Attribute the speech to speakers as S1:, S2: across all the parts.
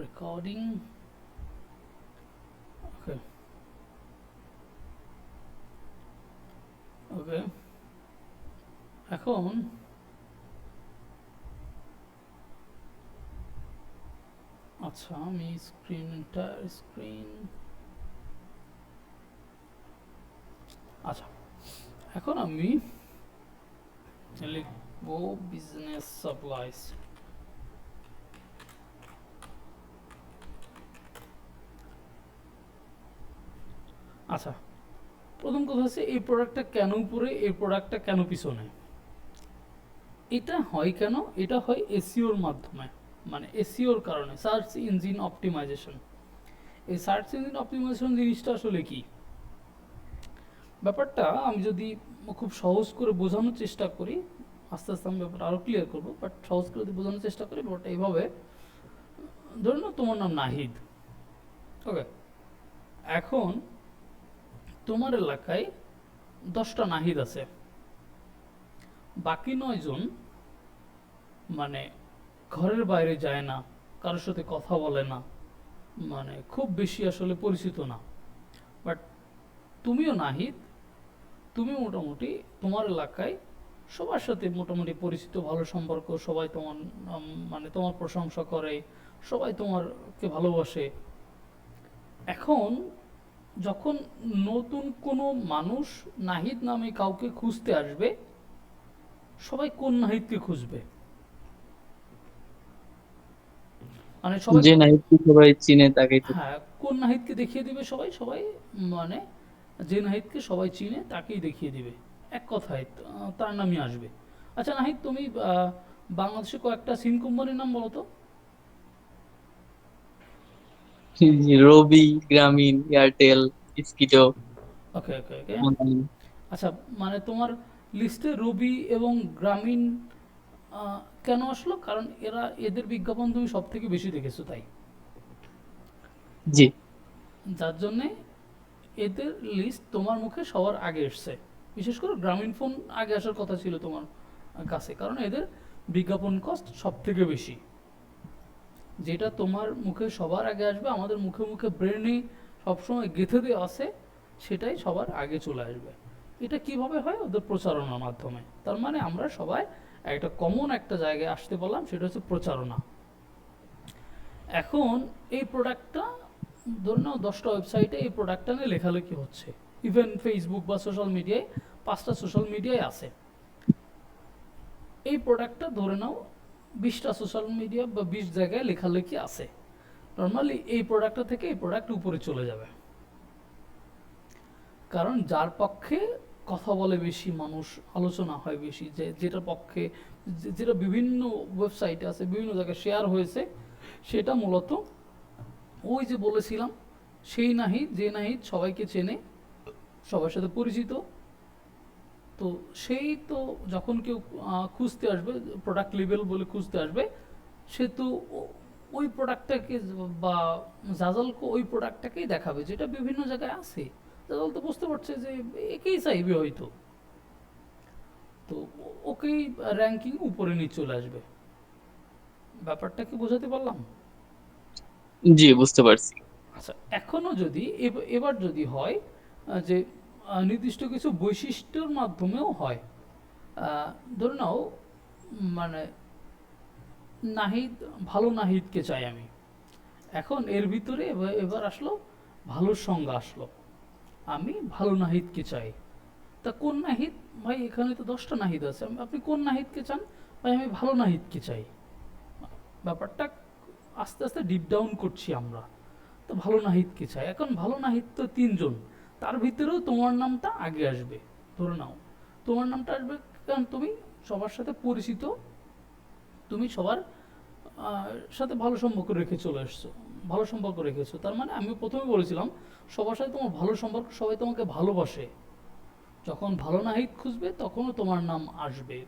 S1: Recording. Okay. Okay. এখন আচ্ছা আমি স্ক্রিন আচ্ছা এখন আমি লিখবো বিজনেস সাপ্লাইস। আচ্ছা প্রথম কথা হচ্ছে এই প্রোডাক্টটা কেন উপরে, এই প্রোডাক্টটা কেন পিছনে। এটা হয় কেন? এটা হয় এসইওর মাধ্যমে, মানে এসইওর কারণে, সার্চ ইঞ্জিন অপটিমাইজেশন। এই সার্চ ইঞ্জিন অপটিমাইজেশন জিনিসটা আসলে কি? ব্যাপারটা আমি যদি খুব সহজ করে বোঝানোর চেষ্টা করি, আস্তে আস্তে আমি ব্যাপারটা আরও ক্লিয়ার করবো, বাট সহজ করে যদি বোঝানোর চেষ্টা করি ব্যাপারটা এইভাবে। ধরুন তোমার নাম নাহিদ, ওকে। এখন তোমার এলাকায় 10টা নাহিদ আছে, বাকি 9জন মানে ঘরের বাইরে যায় না, কারোর সাথে কথা বলে না, মানে খুব বেশি আসলে পরিচিত না। বাট তুমিও নাহিদ, তুমি মোটামুটি তোমার এলাকায় সবার সাথে মোটামুটি পরিচিত, ভালো সম্পর্ক, সবাই তোমার মানে তোমার প্রশংসা করে, সবাই তোমারকে ভালোবাসে। এখন যখন নতুন কোনো মানুষ নাহিদ নামে কাউকে খুঁজতে আসবে, সবাই কোন নাহিদকে খুঁজবে? মানে সবাই
S2: যে নাহিদকে সবাই চিনে তাকেই তো।
S1: হ্যাঁ, কোন নাহিদকে দেখিয়ে দিবে? সবাই সবাই মানে যে নাহিদকে সবাই চিনে তাকেই দেখিয়ে দিবে, এক কথায় তার নামই আসবে। আচ্ছা নাহিদ, তুমি বাংলাদেশে কয়েকটা সিম কোম্পানির নাম বলো তো।
S2: রবি, গ্রামীণ, এয়ারটেল, স্কিটো,
S1: ওকে ওকে ওকে।
S2: বাঙালি।
S1: আচ্ছা, মানে তোমার লিস্টে রবি এবং গ্রামীণ কেন আসলো? কারণ এদের বিজ্ঞাপন তুমি সব থেকে বেশি দেখেছো, তাই।
S2: জি।
S1: যার জন্যে এদের লিস্ট তোমার মুখে সবার আগে এসছে। বিশেষ করে গ্রামীণ ফোন আগে আসার কথা ছিল তোমার কাছে, কারণ এদের বিজ্ঞাপন কস্ট সব থেকে বেশি। যেটা তোমার মুখে সবার আগে আসবে, আমাদের মুখে মুখে ব্রেনে সবসময় গেঁথে দেওয়া আছে, সেটাই সবার আগে চলে আসবে। এটা কিভাবে হয়? ওদের প্রচারণার মাধ্যমে। তার মানে আমরা সবাই একটা কমন একটা জায়গায় আসতে বললাম, সেটা হচ্ছে প্রচারণা। এখন এই প্রোডাক্টটা ধরে নাও 10টা ওয়েবসাইটে এই প্রোডাক্টটা নিয়ে লেখালেখি হচ্ছে, ইভেন ফেসবুক বা সোশ্যাল মিডিয়ায় 5টা সোশ্যাল মিডিয়ায় আছে। এই প্রোডাক্টটা ধরে নাও 20টা সোশ্যাল মিডিয়া বা 20 জায়গায় লেখালেখি আছে। নর্মালি এই প্রোডাক্টটা থেকে এই প্রোডাক্ট উপরে চলে যাবে, কারণ যার পক্ষে কথা বলে বেশি মানুষ, আলোচনা হয় বেশি, যেটার পক্ষে যেটা বিভিন্ন ওয়েবসাইটে আছে, বিভিন্ন জায়গায় শেয়ার হয়েছে, সেটা মূলত ওই যে বলেছিলাম সেই নাহিদ, যে নাহিদ সবাইকে চেনে, সবার সাথে পরিচিত। তো সেই তো যখন কেউ খুঁজতে আসবে, প্রোডাক্ট লেভেল বলে খুঁজতে আসবে, সে তো ওই প্রোডাক্টটাকে বা জাজালকে ওই প্রোডাক্টটাকেই দেখাবে যেটা বিভিন্ন জায়গায় আছে। জাজাল তো বুঝতে পারছে যে একেই চাইবে হয়তো, তো ওকেই র্যাঙ্কিং উপরে নিয়ে চলে আসবে। ব্যাপারটা কি বোঝাতে পারলাম?
S2: জি, বুঝতে পারছি।
S1: আচ্ছা, এখনো যদি এবার যদি হয় যে নির্দিষ্ট কিছু বৈশিষ্ট্যের মাধ্যমেও হয়। আহ, ধরে নাও মানে নাহিদ, ভালো নাহিদকে চাই আমি। এখন এর ভিতরে এবার আসলো ভালোর সংজ্ঞা আসলো, আমি ভালো নাহিদকে চাই। তা কোন নাহিদ? ভাই এখানে তো 10টা নাহিদ আছে, আপনি কোন নাহিদকে চান? ভাই আমি ভালো নাহিদকে চাই। ব্যাপারটা আস্তে আস্তে ডিপ ডাউন করছি আমরা। তো ভালো নাহিদকে চাই। এখন ভালো নাহিদ তো 3জন, তার ভিতরেও তোমার নামটা আগে আসবে। ধরে নাও তোমার নামটা আসবে, কারণ তুমি সবার সাথে পরিচিত, তুমি সবার সাথে ভালো সম্পর্ক রেখে চলে এসছো, ভালো সম্পর্ক রেখেছো। তার মানে আমি প্রথমে বলেছিলাম সবার সাথে তোমার ভালো সম্পর্ক, সবাই তোমাকে ভালোবাসে। যখন ভালো নাহিদ খুঁজবে তখনও তোমার নাম আসবে,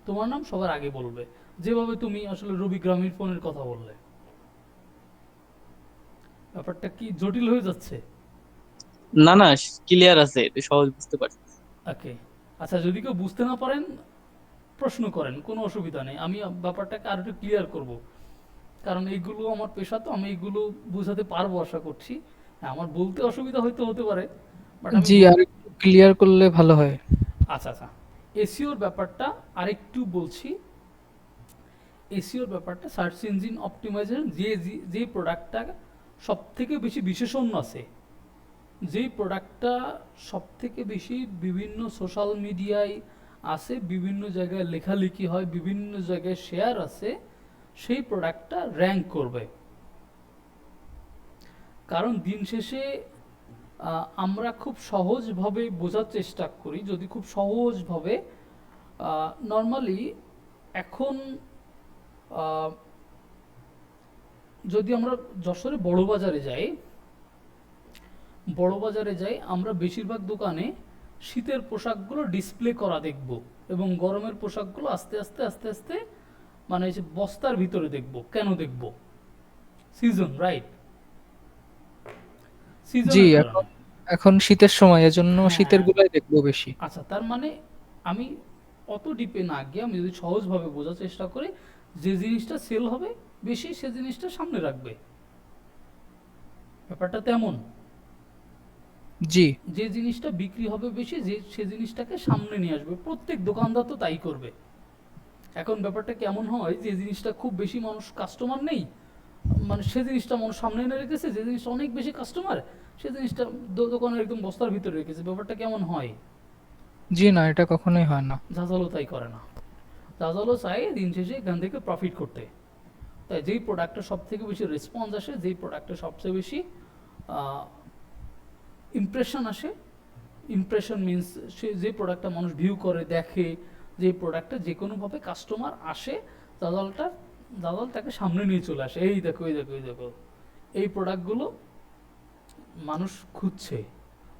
S1: তোমার নাম সবার আগে বলবে, যেভাবে তুমি আসলে রবি গ্রামীণ ফোনের কথা বললে। ব্যাপারটা কি জটিল হয়ে যাচ্ছে?
S2: না না, ক্লিয়ার আছে, এটা সহজ বুঝতে পারছি।
S1: ওকে। আচ্ছা, যদি কেউ বুঝতে না পারেন প্রশ্ন করেন, কোনো অসুবিধা নেই, আমি ব্যাপারটাকে আর একটু ক্লিয়ার করব। কারণ এইগুলো আমার পেশা, তো আমি এইগুলো বোঝাতে পারবো আশা করছি। হ্যাঁ, আমার বলতে অসুবিধা হয়তো হতে পারে, বাট আমি
S3: জি, আর একটু ক্লিয়ার করলে ভালো হয়।
S1: আচ্ছা আচ্ছা, এসিওর ব্যাপারটা আরেকটু বলছি। এসিওর ব্যাপারটা সার্চ ইঞ্জিন অপটিমাইজেশন, যে প্রোডাক্টটা সব থেকে বেশি বিশেষণ আছে, যেই প্রোডাক্টটা সব থেকে বেশি বিভিন্ন সোশ্যাল মিডিয়ায় আছে, বিভিন্ন জায়গায় লেখালেখি হয়, বিভিন্ন জায়গায় শেয়ার আছে, সেই প্রোডাক্টটা র্যাঙ্ক করবে। কারণ দিন শেষে আমরা খুব সহজভাবে বোঝার চেষ্টা করি, যদি খুব সহজভাবে নর্মালি এখন আহ, যদি আমরা যশোরে বড় বাজারে যাই, আমরা বেশিরভাগ দোকানে শীতের পোশাকগুলো ডিসপ্লে করা দেখব, এবং গরমের পোশাকগুলো আস্তে আস্তে আস্তে আস্তে মানে এই যে বস্তার ভিতরে দেখব। কেন দেখব? Season, right?
S3: জি,
S1: সিজনের কারণে।
S3: এখন এখন শীতের সময়, এজন্য শীতের
S1: হ্যাঁ,
S3: গুলাই দেখবো বেশি।
S1: আচ্ছা, তার মানে আমি অত ডিপে না গিয়ে আমি যদি সহজভাবে বোঝার চেষ্টা করি, যে জিনিসটা সেল হবে বেশি সে জিনিসটা সামনে রাখবে। ব্যাপারটা তেমন,
S3: জি,
S1: যে জিনিসটা বিক্রি হবে বেশি সে জিনিসটাকে সামনে নিয়ে আসবে। প্রত্যেক দোকানদার তো তাই করবে। এখন ব্যাপারটা কেমন হয়, যে জিনিসটা খুব বেশি মানুষ কাস্টমার নেই, মানে সে জিনিসটা মানুষ সামনে এনে রেখেছে, যে জিনিসটা অনেক বেশি কাস্টমার সে জিনিসটা দোকানের একদম বস্তার ভিতরে রেখেছে। ব্যাপারটা কেমন হয়?
S3: জি, না, এটা কখনোই হয় না।
S1: জাজালো তাই করে না। জাজালো চাই দিন শেষে এখান থেকে প্রফিট করতে। তাই যেই প্রোডাক্টটা সব থেকে বেশি রেসপন্স আসে, যেই প্রোডাক্টটা সবচেয়ে বেশি ইমপ্রেশন আসে, ইমপ্রেশন মিনস সে যে প্রোডাক্টটা মানুষ ভিউ করে দেখে, যে প্রোডাক্টটা যে কোনোভাবে কাস্টমার আসে, দাদালটা দাদাল তাকে সামনে নিয়ে চলে আসে, এই দেখো এই দেখো এই দেখো, এই প্রোডাক্টগুলো মানুষ খুঁজছে,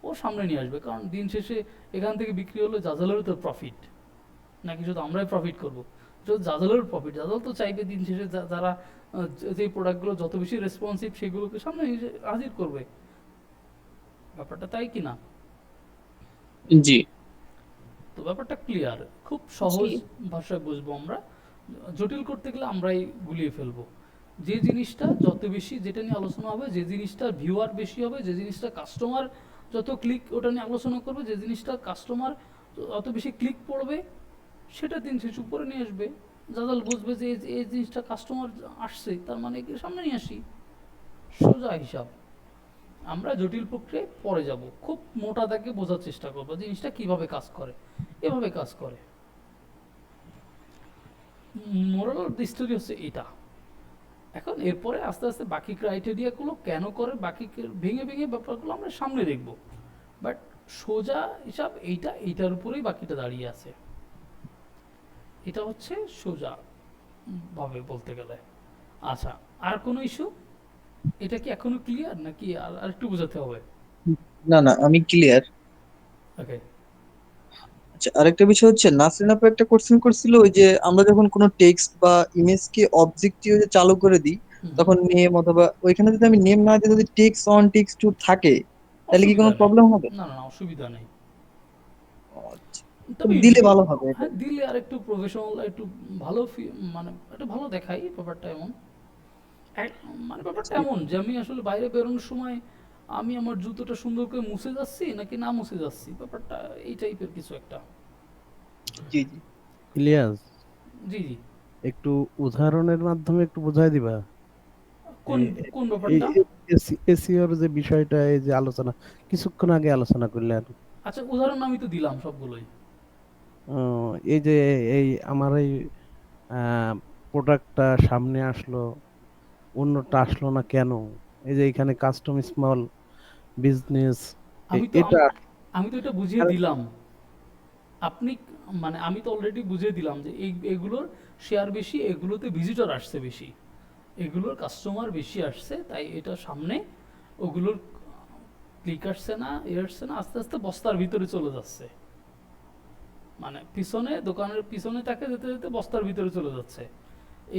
S1: ও সামনে নিয়ে আসবে। কারণ দিন শেষে এখান থেকে বিক্রি হলে জাজালেরও তো প্রফিট, নাকি শুধু আমরাই প্রফিট করবো? শুধু জাজালের প্রফিট, জাজাল তো চাইবে দিন শেষে যারা যে প্রোডাক্টগুলো যত বেশি রেসপন্সিভ সেগুলোকে সামনে হাজির করবে। ব্যাপারটা তাই কি না?
S2: জি।
S1: তো ব্যাপারটা ক্লিয়ার, খুব
S2: জি।
S1: সহজ ভাষায় বুঝবো আমরা। জটিল করতে গেলে আমরাই গুলিয়ে ফেলবো। যে জিনিসটা যত বেশি, যেটা নিয়ে আলোচনা হবে, যে জিনিসটা ভিউয়ার বেশি হবে, যে জিনিসটা কাস্টমার যত ক্লিক ওটা নিয়ে আলোচনা করবে, যে জিনিসটা কাস্টমার অত বেশি ক্লিক পড়বে, সেটা দিন শেষ উপরে নিয়ে আসবে। জাদাল বুঝবে যে এই জিনিসটা কাস্টমার আসছে, তার মানে কি সামনে নিয়ে আসি। সোজা হিসাব। আমরা জটিল প্রক্রিয়ায় পরে যাব, খুব মোটা দাগে বোঝার চেষ্টা করবো জিনিসটা কিভাবে কাজ করে। এভাবে কাজ করে। মোরাল অফ দ্য স্টোরি হচ্ছে এটা। এখন এরপরে আস্তে আস্তে বাকি ক্রাইটেরিয়াগুলো কেন করে, বাকি ভেঙে ভেঙে ব্যাপারগুলো আমরা সামনে দেখব। বাট সোজা হিসাব এইটার উপরেই বাকিটা দাঁড়িয়ে আছে। এটা হচ্ছে সোজা ভাবে বলতে গেলে। আচ্ছা, আর কোনো ইস্যু? এটা কি এখনো ক্লিয়ার, নাকি আর একটু বোঝাতে হবে?
S2: না না, আমি ক্লিয়ার।
S1: ওকে।
S2: আচ্ছা, আরেকটা বিষয় হচ্ছে, নাসরিন আপু একটা কোশ্চেন করছিল, ওই যে আমরা যখন কোনো টেক্সট বা ইমেজ কে অবজেক্টিভ চালু করে দিই,
S1: হুম হুম।
S2: তখন নেম অথবা ওইখানে যদি আমি নেম না দিই, যদি টেক্সট অন টেক্সট টু থাকে, তাহলে কি কোনো
S1: অসুবিধা নেই।
S2: প্রবলেম হবে?
S1: না না না, অসুবিধা নেই।
S2: ও আচ্ছা,
S1: তবে
S2: দিলে ভালো হবে এটা।
S1: হ্যাঁ, দিলে আর একটু প্রফেশনাল, একটু ভালো মানে একটু ভালো দেখাই। ব্যাপারটা এমন মানে ব্যাপারটা
S2: আচ্ছা,
S1: এমন যে আমি আসলে বাইরে বেরোনোর সময় আমি আমার জুতোটা সুন্দর করে মুছে যাচ্ছি নাকি না মুছে যাচ্ছি, ব্যাপারটা এই টাইপের কিছু একটা।
S2: জি জি।
S4: ইলিয়াস,
S1: জি জি।
S4: একটু উদাহরণের মাধ্যমে একটু বুঝাই দিবা।
S1: কোন
S4: এই
S1: কোন
S4: এই
S1: ব্যাপারটা?
S4: এসিওর যে বিষয়টা, এই যে আলোচনা কিছুক্ষণ আগে আলোচনা করলেন।
S1: আচ্ছা, উদাহরণ আমি তো দিলাম সবগুলোই।
S4: এই যে এই আমার এই প্রোডাক্টটা সামনে আসলো, অন্যটা আসলো না কেন? এই যে এখানে কাস্টম স্মল বিজনেস,
S1: আমি তো
S4: এটা
S1: আমি তো এটা বুঝিয়ে
S4: আর-
S1: দিলাম। আপনি মানে আমি তো অলরেডি বুঝিয়ে দিলাম যে এগুলোর শেয়ার বেশি, এগুলোতে ভিজিটর আসছে বেশি, এগুলোর কাস্টমার বেশি আসছে, তাই এটা সামনে। ওগুলোর ক্লিক আসছে না, আসছে না, আস্তে আস্তে বস্তার ভিতরে চলে যাচ্ছে। মানে পিছনে, দোকানের পিছনে তাকে যেতে যেতে বস্তার ভিতরে চলে যাচ্ছে।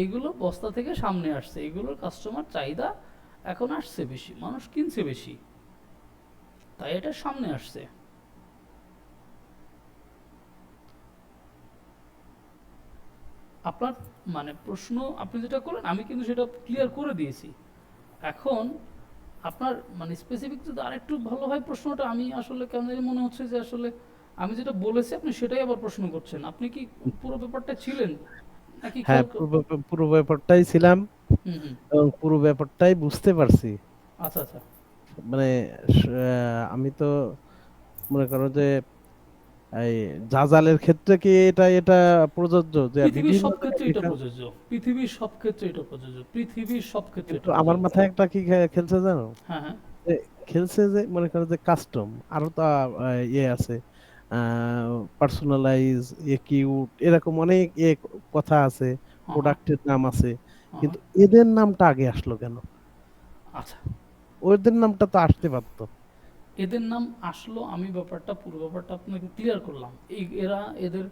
S1: এইগুলো বস্তা থেকে সামনে আসছে, এগুলোর কাস্টমার চাহিদা এখন আসছে বেশি, মানুষ কিনছে বেশি, তাই এটা সামনে আসছে। আপনার মানে প্রশ্ন আপনি যেটা করেন আমি কিন্তু সেটা ক্লিয়ার করে দিয়েছি। এখন আপনার মানে স্পেসিফিক যদি আরেকটু ভালোভাবে প্রশ্নটা, আমি আসলে কেন জানি মনে হচ্ছে যে আসলে আমি যেটা বলেছি আপনি সেটাই আবার প্রশ্ন করছেন। আপনি কি পুরো ব্যাপারটা ছিলেন নাকি
S4: হ্যাঁ, পুরো ব্যাপারটাই ছিলাম
S1: হুম হুম।
S4: এবং পুরো ব্যাপারটাই বুঝতে পারছি।
S1: আচ্ছা আচ্ছা।
S4: মানে আমি তো মনে করো যে এই জাজালের ক্ষেত্রে কি এটা প্রযোজ্য যে
S1: পৃথিবীর
S4: বিভিন্ন
S1: সব
S4: জায়গায়
S1: ক্ষেত্রে এটা প্রযোজ্য, পৃথিবীর সব ক্ষেত্রে এটা প্রযোজ্য, পৃথিবীর সব ক্ষেত্রে
S4: কিন্তু
S1: এটা
S4: আমার
S1: প্রযোজ্য।
S4: মাথায় একটা কি খেলছে জানো,
S1: হ্যাঁ হ্যাঁ।
S4: যে খেলছে যে মনে করো যে কাস্টম আরো তো ইয়ে আছে, পার্সোনালাইজ, কিউট, এরকম অনেক কথা আছে,
S1: হ্যাঁ হ্যাঁ।
S4: প্রোডাক্টের নাম আছে,
S1: হ্যাঁ হ্যাঁ।
S4: কিন্তু এদের নামটা আগে আসলো কেন?
S1: আচ্ছা,
S4: ওদের নামটা তো আসতে পারতো।
S1: এদের নাম আসলো, আমি ব্যাপারটা পুরো ব্যাপারটা আপনাকে ক্লিয়ার করলাম। এরা এদের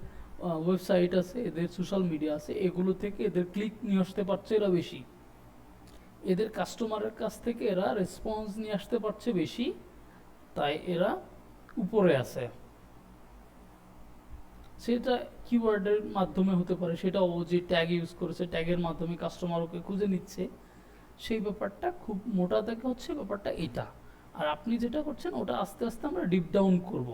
S1: ওয়েবসাইট আছে, এদের সোশ্যাল মিডিয়া আছে, এগুলো থেকে এদের ক্লিক নিয়ে আসতে পারছে এরা বেশি, এদের কাস্টমারের কাছ থেকে এরা রেসপন্স নিয়ে আসতে পারছে বেশি, তাই এরা উপরে আছে। সেটা কিওয়ার্ডের মাধ্যমে হতে পারে, সেটা ও যে ট্যাগ ইউজ করেছে ট্যাগের মাধ্যমে কাস্টমার ওকে খুঁজে নিচ্ছে, সেই ব্যাপারটা খুব মোটা থেকে হচ্ছে ব্যাপারটা এটা। আর আপনি যেটা করছেন ওটা আস্তে আস্তে আমরা ডিপ ডাউন করব,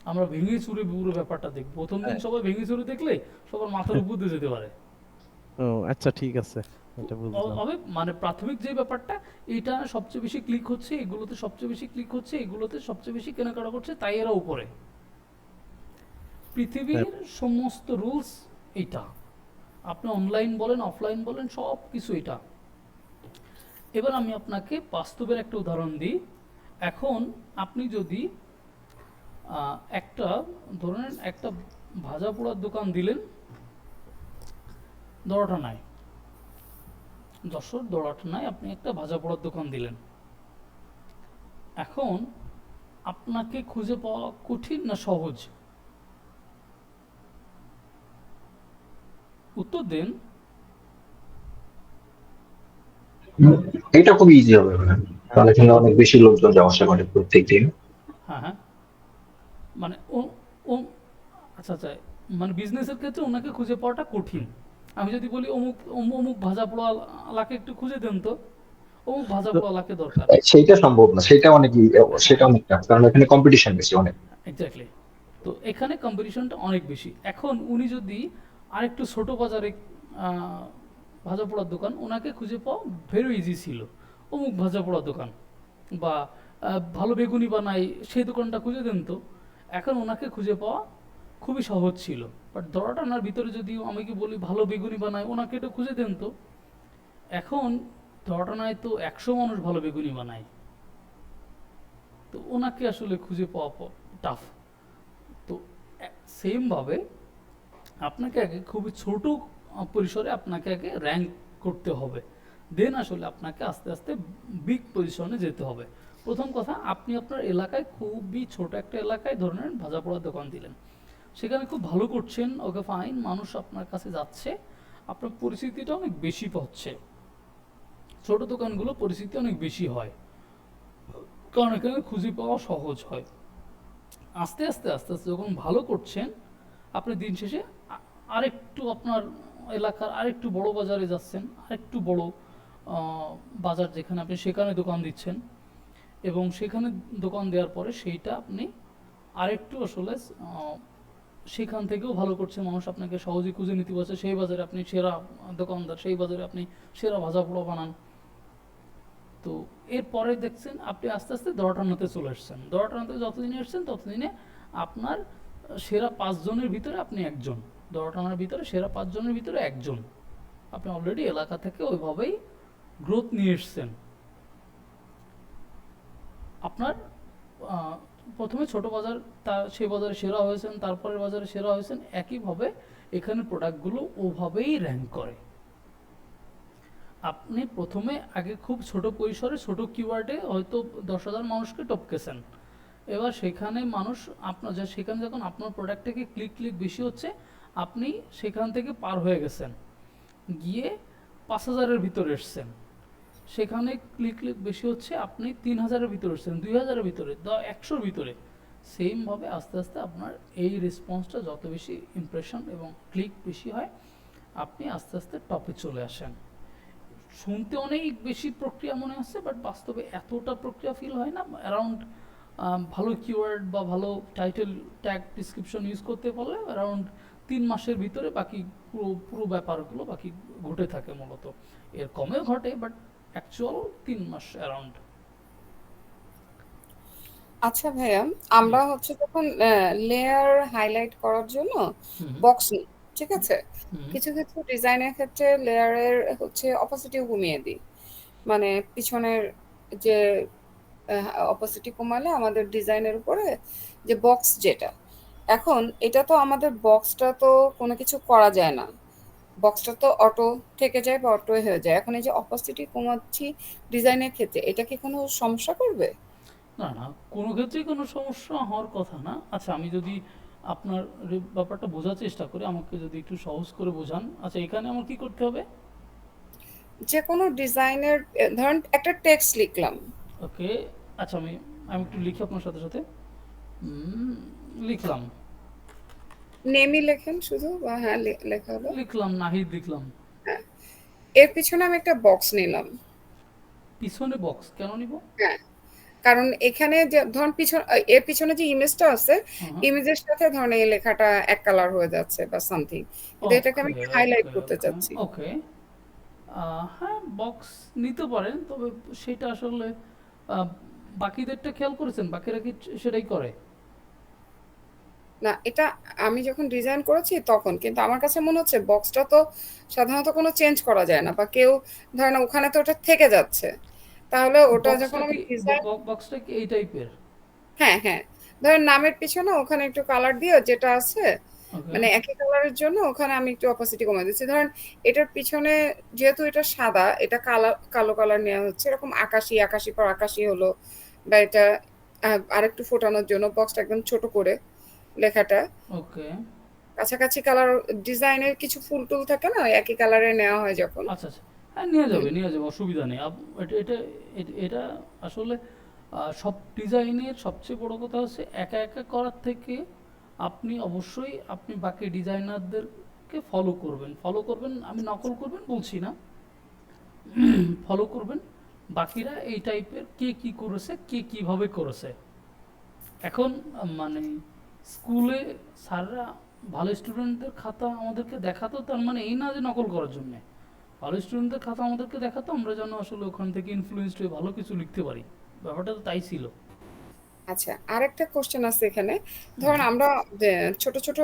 S1: আমরা ভেঙে চুরে পুরো ব্যাপারটা দেখব। প্রথম দিন
S4: হ্যাঁ।
S1: সবাই ভেঙে চুরে দেখলে সবার মাথার উপর দিয়ে যেতে পারে।
S4: ও আচ্ছা, ঠিক আছে, এটা বুঝলাম।
S1: তবে মানে প্রাথমিক যে ব্যাপারটা, এটা সবচেয়ে বেশি ক্লিক হচ্ছে, এগুলোতে সবচেয়ে বেশি ক্লিক হচ্ছে, এগুলোতে সবচেয়ে বেশি কেনাকাটা করছে, তাই এরা উপরে।
S4: হ্যাঁ,
S1: পৃথিবীর সমস্ত রুলস এটা, আপনি অনলাইন বলেন অফলাইন বলেন সব কিছু এটা। এবার আমি আপনাকে বাস্তবের একটা উদাহরণ দিই। এখন আপনি যদি একটা ধরেন একটা ভাজা পোড়ার দোকান দিলেন দড়াটানায়, যশোর দড়াটানায় আপনি একটা ভাজা পোড়ার দোকান দিলেন। এখন আপনাকে খুঁজে পাওয়া কঠিন না সহজ? উত্তর দেন।
S5: এটা খুব ইজি হবে ভাইয়া। কারণ এখানে অনেক বেশি লোকজন যাওয়া আসা করে প্রত্যেকদিন।
S1: হ্যাঁ হ্যাঁ। মানে ও ও আচ্ছা আচ্ছা, মানে বিজনেসের ক্ষেত্রে ওনাকে খুঁজে পাওয়াটা কঠিন। আমি যদি বলি অমুক অমুক ভাজা পোড়া লাকে একটু খুঁজে দেন তো, অমুক ভাজা
S4: তো
S1: পোড়া লাকে দরকার।
S5: সেইটা সম্ভব না, সেটা অনেক
S1: হ্যাঁ
S5: সেটা অনেক টাফ, কারণ এখানে কম্পিটিশন বেশি অনেক।
S1: এক্স্যাক্টলি। তো এখানে কম্পিটিশনটা অনেক বেশি। এখন উনি যদি আরেকটু ছোট বাজারে আহ, ভাজা পোড়ার দোকান, ওনাকে খুঁজে পাওয়া ভেরি ইজি ছিল। অমুক ভাজা পোড়ার দোকান বা ভালো বেগুনি বানাই সেই দোকানটা খুঁজে দেন তো, এখন ওনাকে খুঁজে পাওয়া খুবই সহজ ছিল। বাট দড়াটানার ভিতরে যদি আমি কি বলি ভালো বেগুনি বানায়, ওনাকে এটা খুঁজে দেন তো, এখন দড়াটানায় তো 100 মানুষ ভালো বেগুনি বানায়, তো ওনাকে আসলে খুঁজে পাওয়া টাফ। তো সেমভাবে আপনাকে আগে খুবই ছোট পরিসরে আপনাকে আগে র্যাঙ্ক করতে হবে, দেন আসলে আপনাকে আস্তে আস্তে বিগ পজিশনে যেতে হবে। প্রথম কথা, আপনি আপনার এলাকায় খুবই ছোট একটা এলাকায় ধরেন ভাজা পোড়ার দোকান দিলেন, সেখানে খুব ভালো করছেন, ওকে ফাইন, মানুষ আপনার কাছে যাচ্ছে, আপনার পরিস্থিতিটা অনেক বেশি পাচ্ছে। ছোট দোকানগুলো পরিস্থিতি অনেক বেশি হয়, কারণ এখানে খুঁজে পাওয়া সহজ হয়। আস্তে আস্তে আস্তে আস্তে যখন ভালো করছেন, আপনি দিন শেষে আরেকটু আপনার এলাকার আরেকটু বড় বাজারে যাচ্ছেন, আরেকটু বড় বাজার যেখানে আপনি সেখানে দোকান দিচ্ছেন, এবং সেখানে দোকান দেওয়ার পরে সেইটা আপনি আরেকটু আসলে সেখান থেকেও ভালো করছে, মানুষ আপনাকে সহজেই খুঁজে নিতে পারছে, সেই বাজারে আপনি সেরা দোকানদার, সেই বাজারে আপনি সেরা ভাজা পোড়া বানান। তো এরপরে দেখছেন আপনি আস্তে আস্তে দড়াটানাতে চলে এসছেন, দড়াটানাতে যতদিনে এসছেন ততদিনে আপনার সেরা 5 জনের ভিতরে আপনি একজন, দড়াটানার ভিতরে সেরা 5 জনের ভিতরে একজন, আপনি অলরেডি এলাকা থেকে ওইভাবেই গ্রোথ নিয়ে এসছেন। আপনার প্রথমে ছোট বাজার, তার সেই বাজারে সেরা হয়েছেন, তারপরের বাজারে সেরা হয়েছেন, একইভাবে এখানে প্রোডাক্টগুলো ওভাবেই র্যাঙ্ক করে। আপনি প্রথমে আগে খুব ছোট পরিসরে ছোট কিওয়ার্ডে হয়তো 10,000 মানুষকে টপকেছেন, এবার সেখানে মানুষ আপনার সেখানে যখন আপনার প্রোডাক্ট থেকে ক্লিক বেশি হচ্ছে, আপনি সেখান থেকে পার হয়ে গেছেন, গিয়ে 5,000-এর ভিতরে এসছেন, সেখানে ক্লিক বেশি হচ্ছে, আপনি 3,000-এর ভিতরে এসছেন, 2,000-এর ভিতরে, 100-র ভিতরে, সেমভাবে আস্তে আস্তে আপনার এই রেসপন্সটা যত বেশি ইমপ্রেশন এবং ক্লিক বেশি হয়, আপনি আস্তে আস্তে টপে চলে আসেন। শুনতে অনেক বেশি প্রক্রিয়া মনে হচ্ছে, বাট বাস্তবে এতটা প্রক্রিয়া ফিল হয় না। অ্যারাউন্ড ভালো কিওয়ার্ড বা ভালো টাইটেল ট্যাগ ডিসক্রিপশন ইউজ করতে পারলে অ্যারাউন্ড 3 মাসের ভিতরে বাকি পুরো পুরো ব্যাপারগুলো বাকি ঘটে থাকে মূলত। এর কমেও ঘটে, বাট অ্যাকচুয়াল 3 মাস অ্যারাউন্ড।
S6: আচ্ছা ভাইয়া, আমরা হচ্ছে যখন লেয়ার হাইলাইট করার জন্য
S1: হুম
S6: বক্স নিই, ঠিক আছে?
S1: হুম
S6: কিছু কিছু ডিজাইনের ক্ষেত্রে লেয়ারের হচ্ছে অপাসিটিও কমিয়ে দিই, মানে পিছনের যে অপাসিটি কমালে আমাদের ডিজাইনের উপরে যে বক্স যেটা, এখন এটা তো আমাদের বক্সটা তো কোনো কিছু করা যায় না, বক্সটা তো অটো থেকে যায় বা অটো হয়ে যায়। এখন এই যে অপাসিটি কমাচ্ছি ডিজাইনের ক্ষেত্রে, এটা কি কোনো সমস্যা করবে?
S1: না না, কোনো ক্ষেত্রেই কোনো সমস্যা হওয়ার কথা না। আচ্ছা, আমি যদি আপনার ব্যাপারটা বোঝার চেষ্টা করি, আমাকে যদি একটু সহজ করে বোঝান। আচ্ছা, এখানে আমার কি করতে হবে?
S6: যে কোনো ডিজাইনের ধরেন একটা টেক্সট লিখলাম,
S1: ওকে, আচ্ছা, আমি আমি একটু লিখি আপনার সাথে সাথে। লিখলাম
S6: নেমই লেখেন শুধু, বা হ্যাঁ লেখা হলো,
S1: লিখলাম নাহিদ লিখলাম।
S6: হ্যাঁ। এর পিছনে আমি একটা বক্স নিলাম,
S1: পিছনে বক্স কেন নিব?
S6: হ্যাঁ, কারণ এখানে যে ধরুন এর পিছনে যে ইমেজটা আছে,
S1: হ্যাঁ,
S6: ইমেজের সাথে ধরুন এই লেখাটা এক কালার হয়ে যাচ্ছে বা সামথিং, কিন্তু এটাকে আমি
S1: ওকে
S6: হাইলাইট
S1: ওকে
S6: করতে
S1: ওকে
S6: চাচ্ছি।
S1: ওকে। হ্যাঁ, বক্স নিতে পারেন, তবে সেটা আসলে আহ, বাকিদেরটা খেয়াল করেছেন? বাকিরা কি সেটাই করে?
S6: না, এটা আমি যখন ডিজাইন করেছি তখন, কিন্তু আমার কাছে মনে হচ্ছে বক্সটা তো সাধারণত কোনো চেঞ্জ করা যায় না, বা কেউ ধরেন ওখানে তো ওটা থেকে যাচ্ছে, তাহলে ওটা যখন
S1: বক্সটা
S6: আমি
S1: কি
S6: ডিজাইন,
S1: বক্সটা কি এই টাইপের?
S6: হ্যাঁ হ্যাঁ, ধরেন নামের পিছনে ওখানে একটু কালার দিয়ে যেটা আছে,
S1: ওকে
S6: মানে একই কালারের জন্য ওখানে আমি একটু অপাসিটি কমাই দিচ্ছি। ধরেন এটার পিছনে যেহেতু এটা সাদা, এটা কালো কালার নেওয়া হচ্ছে, এরকম আকাশি আকাশি পর আকাশি হলো, বা এটা আরেকটু ফোটানোর জন্য বক্সটা একদম ছোট করে লেখাটা
S1: ওকে।
S6: কাছাকাছি কালার, ডিজাইনের কিছু ফুল টুল থাকে না, ওই একই কালারে নেওয়া হয় যখন।
S1: আচ্ছা আচ্ছা, হ্যাঁ, নিয়ে
S6: হুম,
S1: যাবে নিয়ে যাবে, অসুবিধা নেই। এটা এটা এটা আসলে সব ডিজাইনের সবচেয়ে বড় কথা হচ্ছে একা একা করার থেকে আপনি অবশ্যই আপনি বাকি ডিজাইনারদেরকে ফলো করবেন, আমি নকল করবেন বলছি না, ফলো করবেন। বাকিরা এই টাইপের কে কি করেছে, কে কিভাবে করেছে। এখন মানে স্কুলে স্যাররা ভালো স্টুডেন্টদের খাতা আমাদেরকে দেখাতো, তার মানে এই না যে নকল করার জন্যে। ভালো স্টুডেন্টদের খাতা আমাদেরকে দেখাতো, আমরা যেন আসলে ওখান থেকে ইনফ্লুয়েসড হয়ে ভালো কিছু লিখতে পারি। ব্যাপারটা তো তাই ছিল।
S6: আচ্ছা, আরেকটা কোশ্চেন আছে এখানে।
S1: হুম
S6: ধরেন আমরা ছোট ছোট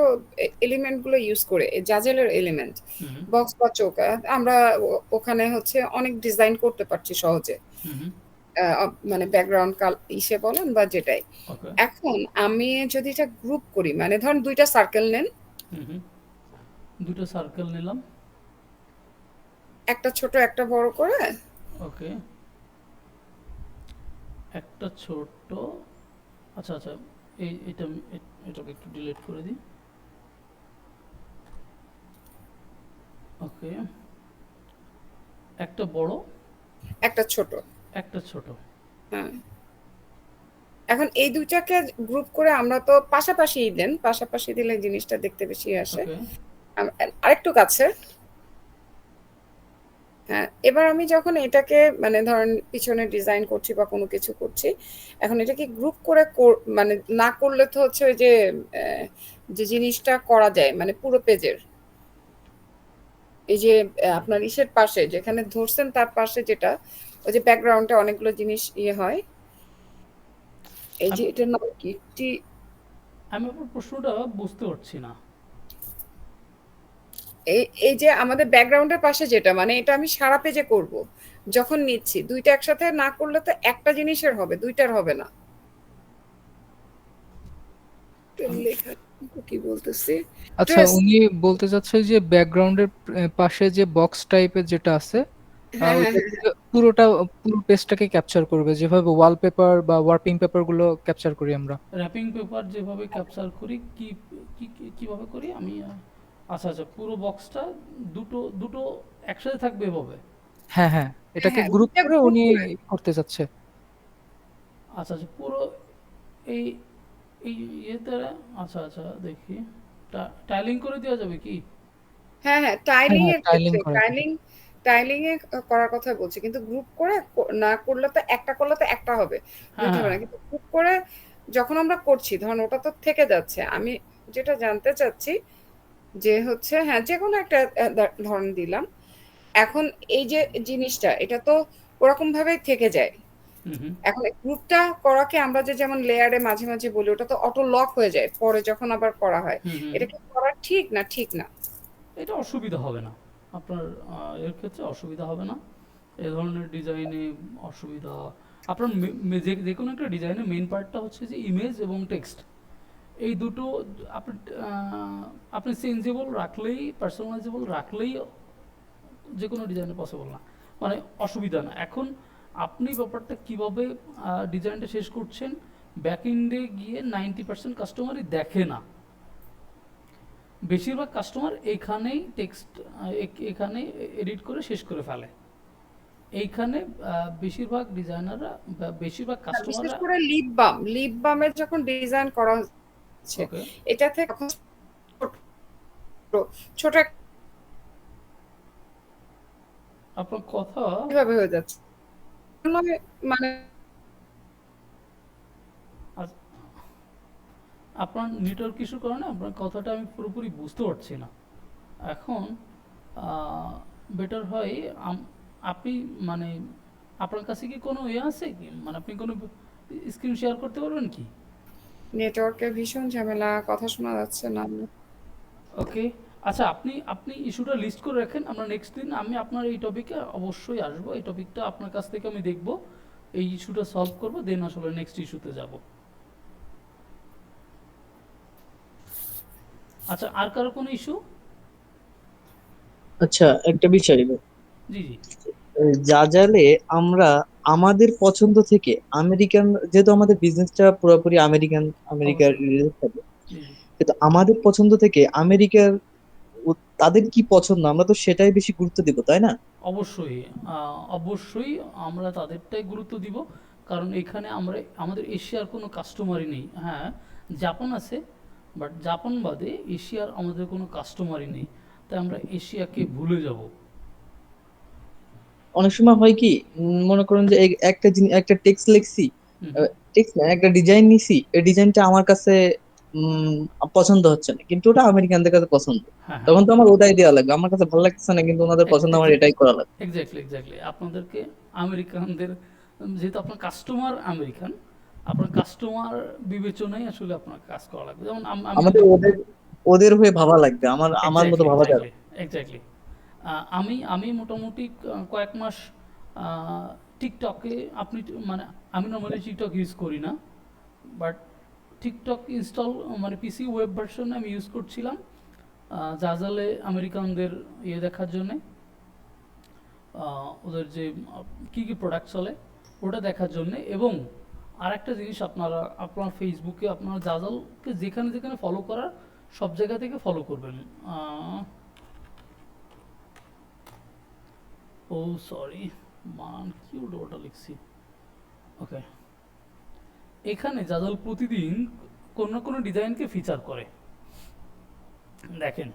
S6: এলিমেন্ট গুলো ইউজ করে, জাজেলের এলিমেন্ট,
S1: হুম
S6: বক্স বা চৌকা, আমরা ওখানে হচ্ছে অনেক ডিজাইন করতে পারছি সহজে,
S1: হুম হুম
S6: মানে ব্যাকগ্রাউন্ড ইসে বলেন বা যেটাই।
S1: ওকে
S6: এখন আমি যদি এটা গ্রুপ করি, মানে ধরেন দুইটা সার্কেল নেন,
S1: হুম হুম দুটো সার্কেল নিলাম।
S6: একটা ছোট একটা বড় করে,
S1: ওকে, একটা ছোট, আচ্ছা আচ্ছা, এটাকে একটু ডিলিট করে দিই। ওকে, একটা বড়,
S6: একটা ছোট,
S1: একটা ছোট।
S6: হ্যাঁ। এখন এই দুইটাকে গ্রুপ করে আমরা তো পাশাপাশি দেন, পাশাপাশি দিলে জিনিসটা দেখতে বেশি আসে।
S1: ওকে,
S6: আরেকটু কাছে, হ্যাঁ। এবার আমি যখন এটাকে মানে ধরেন পিছনে ডিজাইন করছি বা কোনো কিছু করছি, এখন এটাকে গ্রুপ করে মানে না করলে তো হচ্ছে ওই যে যে জিনিসটা করা যায় মানে পুরো পেজের, এই যে আপনার ইসের পাশে যেখানে ধরছেন তার পাশে যেটা, ওই যে ব্যাকগ্রাউন্ডে অনেকগুলো জিনিস ইয়ে হয়, এই যে
S1: আমি
S6: এটার নাম কি
S1: আমি আপনার প্রশ্নটা বুঝতে পারছি না।
S6: এই এই যে আমাদের ব্যাকগ্রাউন্ডের পাশে যেটা, মানে এটা আমি সারা পেজে করব যখন নিচ্ছি, দুইটা একসাথে না করলে তো একটা জিনিসের হবে, দুইটার হবে না।
S1: আমি
S6: লেখা কি বলতেছি,
S3: আচ্ছা,
S6: ট্রেস,
S3: উনি বলতে চাচ্ছে যে ব্যাকগ্রাউন্ডের পাশে যে বক্স টাইপের যেটা আছে,
S6: হ্যাঁ হ্যাঁ
S3: ওইটা
S6: হ্যাঁ,
S3: দিয়ে পুরো পেজটাকে ক্যাপচার করবে, যেভাবে ওয়ালপেপার বা ওয়ার্পিং পেপার গুলো ক্যাপচার করি আমরা।
S1: র্যাপিং পেপার যেভাবে ক্যাপচার করি, কিভাবে করি আমি আচ্ছা আচ্ছা, পুরো বক্সটা দুটো দুটো একসাথে থাকবে এভাবে।
S3: হ্যাঁ হ্যাঁ,
S6: হ্যাঁ
S3: এটাকে
S6: হ্যাঁ,
S3: গ্রুপ
S6: দুইটা
S3: করে
S6: গ্রুপ
S3: উনি
S6: করে,
S3: করতে চাচ্ছে।
S1: আচ্ছা আচ্ছা, পুরো এই এই ইয়েতে, আচ্ছা আচ্ছা দেখি, টাইলিং করে দেওয়া যাবে কি?
S6: হ্যাঁ
S3: হ্যাঁ
S6: টাইলিং
S3: হ্যাঁ,
S6: এর
S3: টাইলিং
S6: ক্ষেত্রে
S3: করা যায়।
S6: টাইলিং এ করার কথা বলছি, কিন্তু গ্রুপ করে না করলে তো একটা করলে তো একটা হবে,
S1: হ্যাঁ
S6: দুইটা হবে
S1: হ্যাঁ।
S6: না। কিন্তু গ্রুপ করে যখন আমরা করছি, ধরুন ওটা তো থেকে যাচ্ছে। আমি যেটা জানতে চাচ্ছি যে হচ্ছে, হ্যাঁ যে কোনো একটা ধরন দিলাম। এখন এই যে জিনিসটা, এটা তো ওরকম ভাবেই থেকে যায়।
S1: হুম হুম
S6: এখন গ্রুপটা করাকে আমরা যে যেমন লেয়ারে মাঝে মাঝে বলি, ওটা তো অটো লক হয়ে যায় পরে যখন আবার করা হয়।
S1: হুম হুম
S6: এটা
S1: হুম।
S6: কি করা ঠিক না ঠিক না?
S1: এটা অসুবিধা হবে না আপনার, এর ক্ষেত্রে অসুবিধা হবে না। এ ধরনের ডিজাইনে অসুবিধা, আপনার যে যে কোনো একটা ডিজাইনের মেইন পার্টটা হচ্ছে যে ইমেজ এবং টেক্সট, এই দুটো আপনি আপনি চেঞ্জেবল রাখলেই, পার্সোনালাইজেবল রাখলেই যে কোনো ডিজাইনে পসিবল না, মানে অসুবিধা না। এখন আপনি ব্যাপারটা কিভাবে ডিজাইনটা শেষ করছেন, ব্যাক এন্ডে গিয়ে 90% কাস্টমারই দেখে না। বেশিরভাগ কাস্টমার এইখানেই টেক্সট, এখানে এডিট করে শেষ করে ফেলে। এইখানে বেশিরভাগ ডিজাইনাররা, বেশিরভাগ
S6: না, বিশেষ
S1: কাস্টমাররা।
S6: করে লিপ বামের যখন ডিজাইন করা হচ্ছে,
S1: ওকে,
S6: এটা থেকে এখন ছোট ছোট
S1: আপনার কথা,
S6: কিভাবে হয়ে যাচ্ছে মানে মানে
S1: আ- আপনার নেটওয়ার্ক ইস্যুর কারণে আপনার কথাটা আমি পুরোপুরি বুঝতে পারছি না। এখন বেটার হয় আপনি, মানে আপনার কাছে কি কোনো ইয়ে আছে কি, মানে আপনি কোনো স্ক্রিন শেয়ার করতে পারবেন কি?
S6: নেটওয়ার্কের ভীষণ ঝামেলা, কথা শোনা যাচ্ছে না।
S1: ওকে, আচ্ছা আপনি আপনি ইস্যুটা লিস্ট করে রাখেন, আমরা নেক্সট দিন আমি আপনার এই টপিকে অবশ্যই আসবো, এই টপিকটা আপনার কাছ থেকে আমি দেখব, এই ইস্যুটা সলভ করবো, দেন আসলে নেক্সট ইস্যুতে যাব। আচ্ছা, আর কারো কোনো ইস্যু?
S2: আচ্ছা, একটা বিষয়,
S1: জি জি
S2: জাজালে আমরা আমাদের পছন্দ থেকে আমেরিকান, যেহেতু আমাদের বিজনেসটা পুরোপুরি আমেরিকার
S1: অবশ্যই,
S2: রিলেটেড থাকে,
S1: জি জি
S2: কিন্তু আমাদের পছন্দ থেকে আমেরিকার তাদের কি পছন্দ আমরা তো সেটাই বেশি গুরুত্ব দিব, তাই না?
S1: অবশ্যই, অবশ্যই আমরা তাদেরটাই গুরুত্ব দিব, কারণ এখানে আমরা, আমাদের এশিয়ার কোনো কাস্টমারই নেই। হ্যাঁ, জাপান আছে, বাট জাপান বাদে এশিয়ার আমাদের কোনো কাস্টমারই নেই, তাই আমরা এশিয়াকে ভুলে যাব।
S2: অনেক সময় হয় কি, মনে করেন যে একটা জিনিস, একটা টেক্সট লিখছি,
S1: হুম হুম,
S2: টেক্সট না, একটা ডিজাইন নিছি, এই ডিজাইনটা আমার কাছে উম পছন্দ হচ্ছে না, কিন্তু ওটা আমেরিকানদের কাছে পছন্দ।
S1: হ্যাঁ হ্যাঁ,
S2: তখন তো আমার ওটাই দেওয়া লাগবে, আমার কাছে ভালো লাগতেছে না, কিন্তু ওনাদের পছন্দ, আমার এটাই করা লাগবে।
S1: এক্স্যাক্টলি এক্স্যাক্টলি, আপনাদেরকে আমেরিকানদের, যেহেতু আপনার কাস্টমার আমেরিকান, আপনার কাস্টমার বিবেচনায় আসলে আপনার কাজ করা লাগবে। যেমন আমি
S2: আমাদের
S1: যদি,
S2: ওদের ওদের হয়ে ভাবা লাগবে, আমার আমার মতো
S1: এক্স্যাক্টলি
S2: ভাবা যাবে
S1: এক্স্যাক্টলি এক্স্যাক্টলি, আমি আমি মোটামুটি কয়েক মাস টিকটকে, আপনি মানে আমি নর্মালি টিকটক ইউজ করি না, বাট টিকটক ইনস্টল, মানে পিসি ওয়েব ভার্সনে আমি ইউজ করছিলাম জাজালে আমেরিকানদের ইয়ে দেখার জন্যে, ওদের যে কী কী প্রোডাক্ট চলে ওটা দেখার জন্যে। এবং আরেকটা জিনিস, আপনারা আপনার ফেসবুকে আপনার জাজালকে যেখানে যেখানে ফলো করার সব জায়গা থেকে ফলো করবেন। ও সরি, মান কি ওটা লিখছি, ওকে। এখানে জাজাল প্রতিদিন কোনো না কোনো ডিজাইনকে ফিচার করে, দেখেন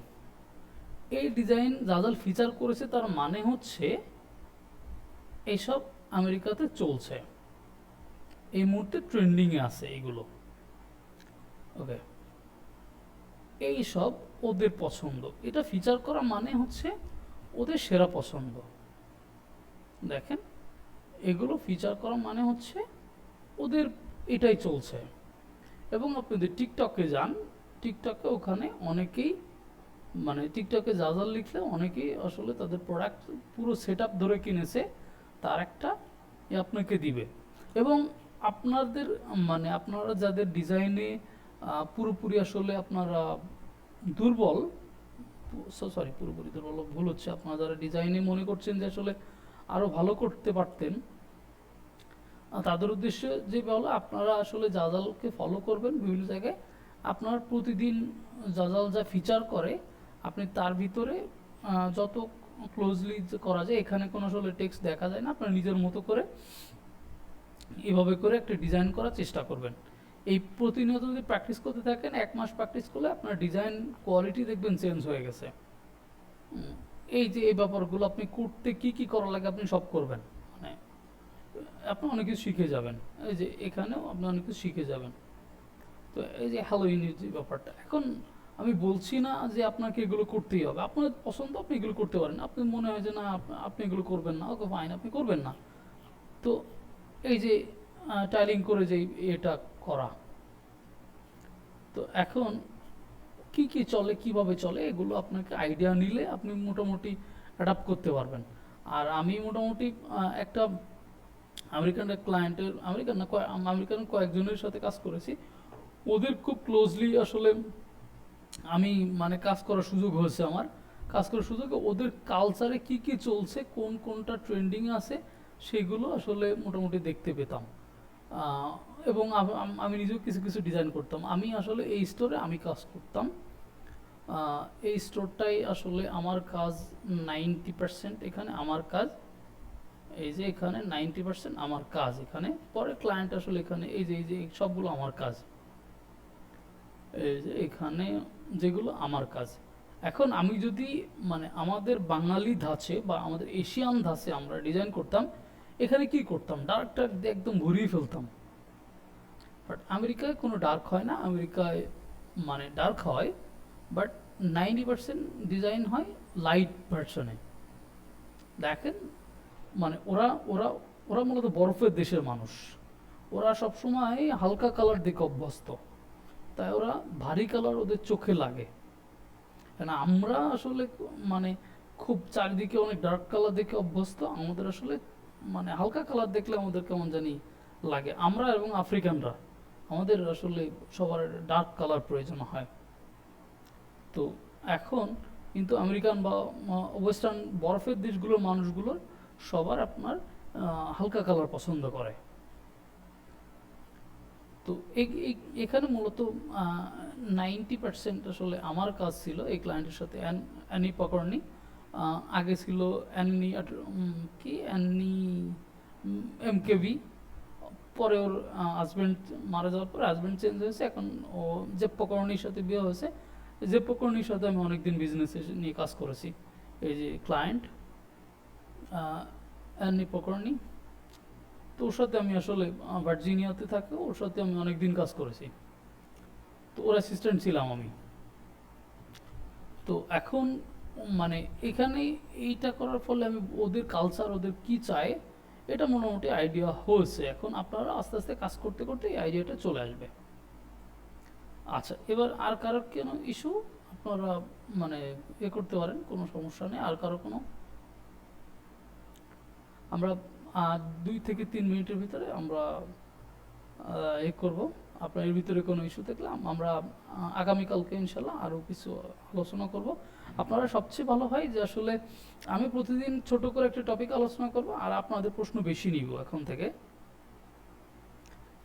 S1: এই ডিজাইন জাজাল ফিচার করেছে, তার মানে হচ্ছে এইসব আমেরিকাতে চলছে, এই মুহূর্তে ট্রেন্ডিংয়ে আছে এইগুলো, ওকে। এই সব ওদের পছন্দ, এটা ফিচার করা মানে হচ্ছে ওদের সেরা পছন্দ। দেখেন, এগুলো ফিচার করা মানে হচ্ছে ওদের এটাই চলছে। এবং আপনি যদি টিকটকে যান, টিকটকে ওখানে অনেকেই, মানে টিকটকে জাজাল লিখলে অনেকেই আসলে তাদের প্রোডাক্ট পুরো সেট আপ ধরে কিনেছে, তার একটা আপনাকে দিবে। এবং আপনাদের, মানে আপনারা যাদের ডিজাইনে পুরোপুরি আসলে আপনারা দুর্বল, সরি পুরোপুরি দুর্বল ভুল হচ্ছে, আপনারা যারা ডিজাইনে মনে করছেন যে আসলে আরও ভালো করতে পারতেন, তাদের উদ্দেশ্যে যে বলো, আপনারা আসলে জাজালকে ফলো করবেন বিভিন্ন জায়গায়, আপনার প্রতিদিন জাজাল যা ফিচার করে আপনি তার ভিতরে যত ক্লোজলি করা যায়, এখানে কোনো আসলে টেক্সট দেখা যায় না, আপনার নিজের মতো করে এভাবে করে একটা ডিজাইন করার চেষ্টা করবেন। এই প্রতিনিয়ত যদি প্র্যাকটিস করতে থাকেন, 1 মাস প্র্যাকটিস করলে আপনার ডিজাইন কোয়ালিটি দেখবেন চেঞ্জ হয়ে গেছে। এই যে এই ব্যাপারগুলো আপনি করতে কি করা লাগে আপনি সব করবেন, মানে আপনি অনেক কিছু শিখে যাবেন। এই যে এখানেও আপনি অনেক কিছু শিখে যাবেন। তো এই যে হ্যালোইনের যে ব্যাপারটা, এখন আমি বলছি না যে আপনাকে এগুলো করতেই হবে, আপনার পছন্দ আপনি এগুলো করতে পারেন। আপনি মনে হয় যে না আপনি এগুলো করবেন না, ওকে ফাইন, আপনি করবেন না। তো এই যে টাইলিং করে যে এটা করা, তো এখন কি চলে, কিভাবে চলে, এগুলো আপনাকে আইডিয়া নিলে আপনি মোটামুটি অ্যাডাপ্ট করতে পারবেন। আর আমি মোটামুটি একটা আমেরিকান ক্লায়েন্টের, আমেরিকান কয়েকজনের সাথে কাজ করেছি, ওদের খুব ক্লোজলি আসলে আমি মানে কাজ করার সুযোগ হয়েছে আমার। কাজ করার সুযোগ, ওদের কালচারে কি চলছে, কোনটা ট্রেন্ডিং আছে, সেগুলো আসলে মোটামুটি দেখতে পেতাম। এবং আমি নিজেও কিছু ডিজাইন করতাম। আমি আসলে এই স্টোরে আমি কাজ করতাম। এই স্টোরটাই আসলে আমার কাজ 90% এখানে আমার কাজ। এই যে এখানে 90% আমার কাজ, এখানে পরে ক্লায়েন্ট আসলে এখানে এই যে সবগুলো আমার কাজ। এই যে এখানে যেগুলো আমার কাজ। এখন আমি যদি মানে আমাদের বাঙালি ধাঁচে বা আমাদের এশিয়ান ধাঁচে আমরা ডিজাইন করতাম, এখানে কি করতাম, ডার্কটা একদম ভরিয়ে ফেলতাম। বাট আমেরিকায় কোনো ডার্ক হয় না, আমেরিকায় মানে ডার্ক হয়, বাট 90% ডিজাইন হয় লাইট ভার্সনে। দেখেন মানে ওরা ওরা ওরা মূলত বরফের দেশের মানুষ, ওরা সবসময় হালকা কালার দেখে অভ্যস্ত, তাই ওরা ভারী কালার ওদের চোখে লাগে। কেন আমরা আসলে মানে খুব চারিদিকে অনেক ডার্ক কালার দেখে অভ্যস্ত, আমাদের আসলে মানে হালকা কালার দেখলে আমাদের কেমন জানি লাগে। আমরা এবং আফ্রিকানরা আমাদের আসলে সবার ডার্ক কালার প্রয়োজন হয়। তো এখন কিন্তু আমেরিকান বা ওয়েস্টার্ন বরফের দেশগুলোর মানুষগুলোর সবার আপনার হালকা কালার পছন্দ করে। তো এখানে মূলত 90% আসলে আমার কাজ ছিল এই ক্লায়েন্টের সাথে। অ্যানি পকর্নি আগে ছিল অ্যানি এমকেভি, পরে ওর হাজব্যান্ড মারা যাওয়ার পর হাজব্যান্ড চেঞ্জ হয়েছে, এখন ও জেফ পকর্নির সাথে বিয়ে হয়েছে। জেফ পকর্নির সাথে আমি অনেকদিন বিজনেস নিয়ে কাজ করেছি। এই যে ক্লায়েন্ট অ্যানি পকর্নি, তো ওর সাথে আমি আসলে ভার্জিনিয়াতে থাকে, ওর সাথে আমি অনেকদিন কাজ করেছি, তো ওর অ্যাসিস্ট্যান্ট ছিলাম আমি। তো এখন মানে এখানে এইটা করার ফলে আমি ওদের কালচার, ওদের কি চায়, এটা মোটামুটি আইডিয়া হয়েছে। এখন আপনারা আস্তে আস্তে কাজ করতে করতে এই আইডিয়াটা চলে আসবে। আচ্ছা, এবার আর কারোর কোনো ইস্যু আপনারা মানে করতে পারেন, কোনো সমস্যা নেই। আর কারো কোনো, আমরা 2 থেকে 3 মিনিটের ভিতরে আমরা করব। আপনার এর ভিতরে কোনো ইস্যু থাকলে আমরা আগামীকালকে ইনশাল্লাহ আরও কিছু আলোচনা করব। আপনারা সবচেয়ে ভালো হয় যে আসলে আমি প্রতিদিন ছোট করে একটা টপিক আলোচনা করব, আর আপনাদের প্রশ্ন বেশি নিব এখন থেকে।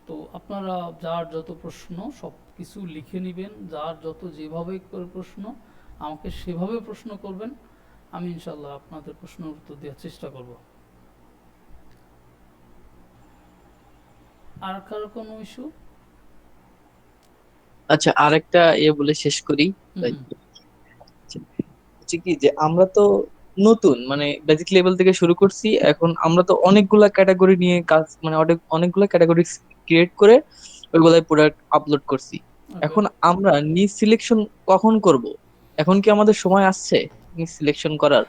S1: তো আপনারা যার যত প্রশ্ন সব কিছু লিখে নেবেন, যার যত যেভাবে করে প্রশ্ন আমাকে সেভাবে প্রশ্ন করবেন, আমি ইনশাল্লাহ আপনাদের প্রশ্নের উত্তর দেওয়ার চেষ্টা করব। আর কারো কোনো ইস্যু?
S2: আচ্ছা, আরেকটা বলে শেষ করি। হচ্ছে কি যে আমরা তো নতুন মানে বেসিক লেভেল থেকে শুরু করছি, এখন আমরা তো অনেকগুলা ক্যাটাগরি নিয়ে কাজ মানে অনেকগুলা ক্যাটাগরি ক্রিয়েট করে ওইগুলাই প্রোডাক্ট আপলোড করছি। এখন আমরা নিজ সিলেকশন কখন করব? এখন কি আমাদের সময় আসছে নিজ সিলেকশন করার?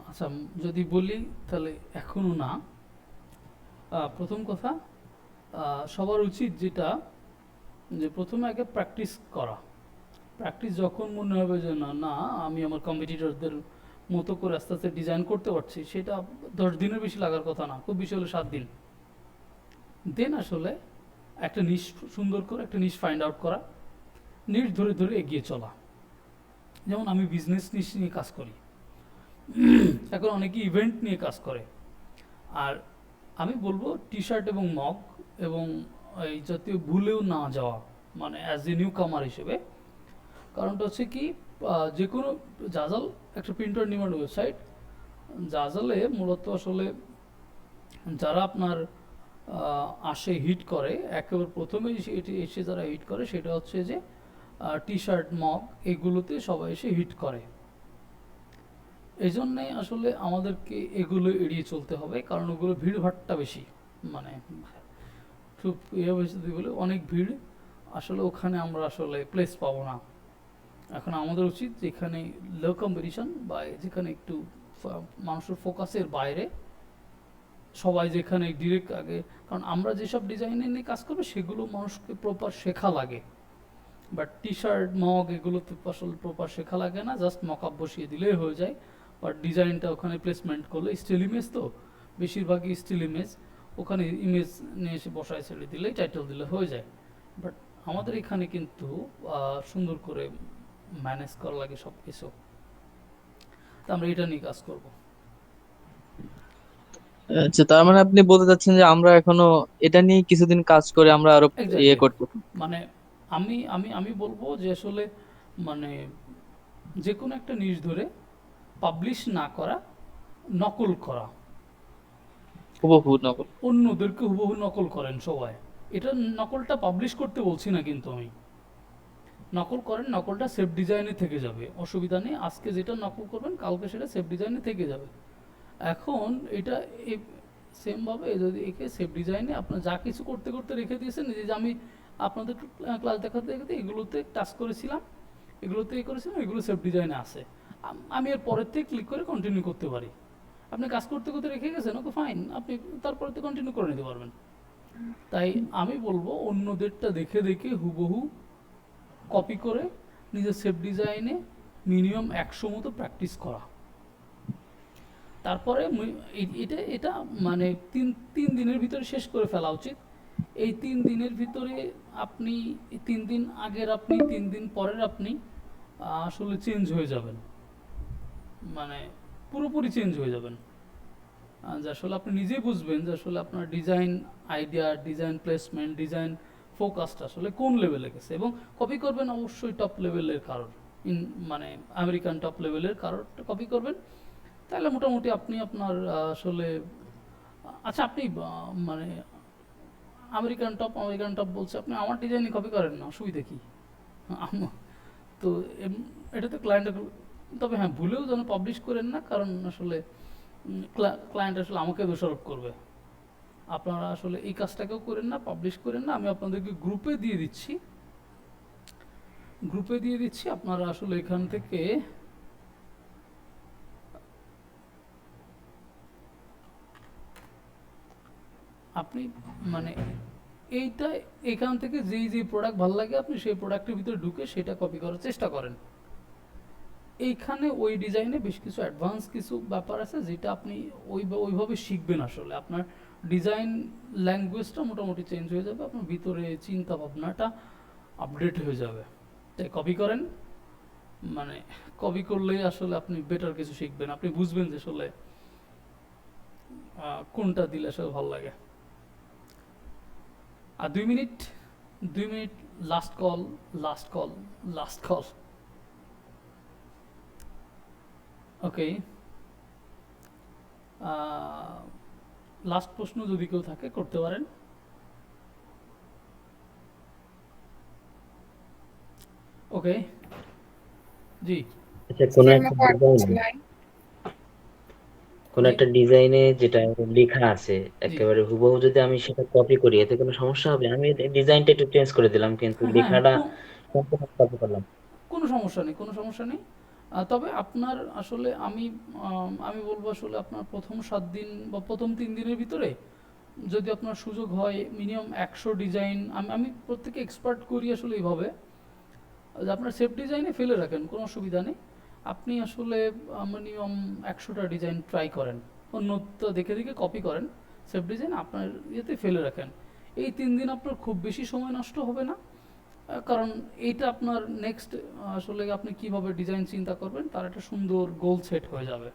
S1: আচ্ছা, যদি বলি তাহলে এখনো না। প্রথম কথা, সবার উচিত যেটা যে প্রথমে আগে প্র্যাকটিস করা। প্র্যাকটিস যখন মনে হবে যে না আমি আমার কম্পিটিটরদের মতো করে আস্তে আস্তে ডিজাইন করতে পারছি, সেটা 10 দিনের বেশি লাগার কথা না, খুব বেশি হলে 7 দিন। দেন আসলে একটা নিশ সুন্দর করে একটা নিশ ফাইন্ড আউট করা, নিশ ধরে ধরে এগিয়ে চলা। যেমন আমি বিজনেস নিশ নিয়ে কাজ করি, এখন অনেকে ইভেন্ট নিয়ে কাজ করে। আর আমি বলবো টি শার্ট এবং মগ এবং এই জাতীয় ভুলেও না যাওয়া, মানে অ্যাজ এ নিউ কামার হিসেবে। কারণটা হচ্ছে কি, যে কোনো জাজাল একটা প্রিন্টার ডিমান্ড ওয়েবসাইট, জাজালে মূলত আসলে যারা আপনার আসে হিট করে, একেবারে প্রথমেই এটি এসে যারা হিট করে সেটা হচ্ছে যে টি শার্ট, মগ, এগুলোতে সবাই এসে হিট করে। এই জন্যে আসলে আমাদেরকে এগুলো এড়িয়ে চলতে হবে, কারণ ওগুলো ভিড়ভাট্টা বেশি, মানে খুব ইয়ে বেশি বলে অনেক ভিড়, আসলে ওখানে আমরা আসলে প্লেস পাবো না। এখন আমাদের উচিত যেখানে লো কম্পিটিশন বা যেখানে একটু মানুষের ফোকাসের বাইরে, সবাই যেখানে ডিরেক্ট আগে, কারণ আমরা যেসব ডিজাইনে নিয়ে কাজ করবো সেগুলো মানুষকে প্রপার শেখা লাগে, বাট টি শার্ট, মগ এগুলোতে আসলে প্রপার শেখা লাগে না, জাস্ট মকআপ বসিয়ে দিলেই হয়ে যায়। বাট ডিজাইনটা ওখানে প্লেসমেন্ট করলে, স্টিল ইমেজ তো বেশিরভাগই স্টিল ইমেজ, ওখানে ইমেজ নিয়ে এসে বসায় ছেড়ে দিলেই টাইটেল দিলে হয়ে যায়। বাট আমাদের এখানে কিন্তু সুন্দর করে ম্যানেজ করা লাগে সব কিছু, তো আমরা এটা নিয়ে কাজ করব।
S2: আচ্ছা, তার মানে আপনি বলতে চাচ্ছেন যে আমরা এখনো এটা নিয়ে কিছুদিন কাজ করে আমরা আরো ইয়ে
S1: এক্স্যাক্টলি,
S2: করতে।
S1: মানে আমি আমি আমি বলবো যে আসলে মানে যে কোনো একটা নিউজ ধরে পাবলিশ না করা, নকল করা,
S2: হুবহু নকল।
S1: অন্যদেরকে হুবহু নকল করেন সবাই। এটা নকলটা পাবলিশ করতে বলছি না, কিন্তু আমি নকল করেন, নকলটা সেফ ডিজাইনে থেকে যাবে, অসুবিধা নেই। আজকে যেটা নকল করবেন কালকে সেটা সেফ ডিজাইনে থেকে যাবে। এখন এটা সেমভাবে যদি একে সেফ ডিজাইনে আপনার যা কিছু করতে করতে রেখে দিয়েছেন, এই যে আমি আপনাদের ক্লাস দেখাতে দেখাতে এগুলোতে টাচ করেছিলাম, এগুলোতে করেছিলাম, এগুলো সেফ ডিজাইনে আছে, আমি এর পরের থেকে ক্লিক করে কন্টিনিউ করতে পারি। আপনি কাজ করতে করতে রেখে গেছেন, ওকে ফাইন, আপনি তারপরে তো কন্টিনিউ করে নিতে পারবেন। তাই আমি বলবো অন্যদেরটা দেখে দেখে হুবহু কপি করে নিজের সেফ ডিজাইনে মিনিমাম 100 মতো প্র্যাকটিস করা। তারপরে এটা এটা মানে তিন দিনের ভিতরে শেষ করে ফেলা উচিত। এই 3 দিনের ভিতরে আপনি 3 দিন আগের আপনি 3 দিন পরের আপনি আসলে চেঞ্জ হয়ে যাবেন, মানে পুরোপুরি চেঞ্জ হয়ে যাবেন। যে আসলে আপনি নিজেই বুঝবেন যে আসলে আপনার design idea, design placement, design ফোকাসটা আসলে কোন লেভেলে গেছে। এবং কপি করবেন অবশ্যই টপ লেভেলের কারোর, মানে আমেরিকান টপ লেভেলের কারোর কপি করবেন, তাহলে মোটামুটি আপনি আপনার আসলে আচ্ছা আপনি মানে আমেরিকান টপ বলছে, আপনি আমার ডিজাইনে কপি করেন না, অসুবিধা কি? তো এটা তো ক্লায়েন্টের, তবে হ্যাঁ ভুলেও যেন পাবলিশ করেন না, কারণ আসলে ক্লায়েন্ট আসলে আমাকে দোষারোপ করবে। আপনারা আসলে এই কাজটাকেও করেন না, পাবলিশ করেন না। আমি আপনাদেরকে গ্রুপে দিয়ে দিচ্ছি, আপনারা আসলে এখান থেকে আপনি মানে এইটা এখান থেকে যেই প্রোডাক্ট ভালো লাগে আপনি সেই প্রোডাক্টের ভিতরে ঢুকে সেটা কপি করার চেষ্টা করেন। এইখানে ওই ডিজাইনে বেশ কিছু অ্যাডভান্স কিছু ব্যাপার আছে যেটা আপনি ওইভাবে শিখবেন। আসলে আপনার ডিজাইন ল্যাঙ্গুয়েজটা মোটামুটি চেঞ্জ হয়ে যাবে, আপনার ভিতরে চিন্তা ভাবনাটা আপডেট হয়ে যাবে। তাই কপি করেন, মানে কপি করলেই আসলে আপনি বেটার কিছু শিখবেন, আপনি বুঝবেন যে আসলে কোনটা দিলে আসলে ভালো লাগে। আর 2 মিনিট লাস্ট কল। ওকে, লাস্ট প্রশ্ন যদি কেউ থাকে করতে পারেন। ওকে, জি
S7: আচ্ছা, কোন
S6: সেম
S7: একটা
S6: ওয়ার্ড
S7: ডিজাইনে
S6: লাইন।
S7: কোন
S1: জি
S7: একটা ডিজাইনে যেটা লেখা আছে
S1: জি
S7: একেবারে হুবহু যদি আমি সেটা কপি করি এতে কোনো সমস্যা হবে? আমি ডিজাইনটা একটু চেঞ্জ করে দিলাম কিন্তু
S1: হ্যাঁ হ্যাঁ,
S7: লেখাটা সম্পূর্ণ কপি করলাম।
S1: কোনো সমস্যা নেই। তবে আপনার আসলে আমি বলবো আসলে আপনার প্রথম 7 দিন বা প্রথম 3 দিনের ভিতরে যদি আপনার সুযোগ হয় মিনিমাম 100 ডিজাইন, আমি প্রত্যেকে এক্সপার্ট করি আসলে এইভাবে যে আপনার সেফ ডিজাইনে ফেলে রাখেন, কোনো অসুবিধা নেই। আপনি আসলে মিনিমাম 100টা ডিজাইন ট্রাই করেন, অন্যটা দেখে দেখে কপি করেন, সেফ ডিজাইন আপনার ইয়েতে ফেলে রাখেন। এই 3 দিন আপনার খুব বেশি সময় নষ্ট হবে না, কারণ এইটা আপনার নেক্সট আসলে আপনি কিভাবে ডিজাইন চিন্তা করবেন তার একটা সুন্দর গোল সেট হয়ে যাবে।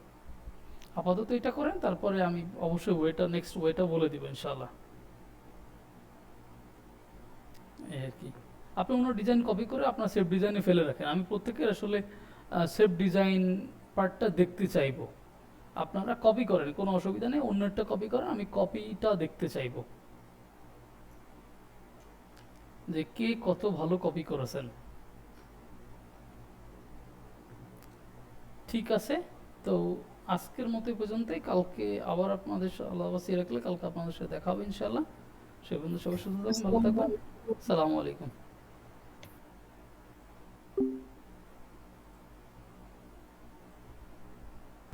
S1: আপাতত এটা করেন, তারপরে আমি অবশ্যই নেক্সট ওয়েটা বলে দিব ইনশাআল্লাহ। এই আর কি, আপনি অন্য ডিজাইন কপি করে আপনার সেফ ডিজাইনে ফেলে রাখেন। আমি প্রত্যেকের আসলে সেফ ডিজাইন পার্টটা দেখতে চাইবো। আপনারা কপি করেন, কোনো অসুবিধা নেই, অন্যটা কপি করেন, আমি কপিটা দেখতে চাইবো। যে কে কত ভালো কপি করেছেন। ঠিক আছে, তো আজকের মতো এই পর্যন্তই। কালকে আবার আপনাদের আল্লাহ বাঁচিয়ে রাখলে কালকে আপনাদের সাথে দেখা হবে ইনশাআল্লাহ। সে পর্যন্ত সবাই সুস্থ থাকুন, ভালো থাকবেন। আসসালামু আলাইকুম।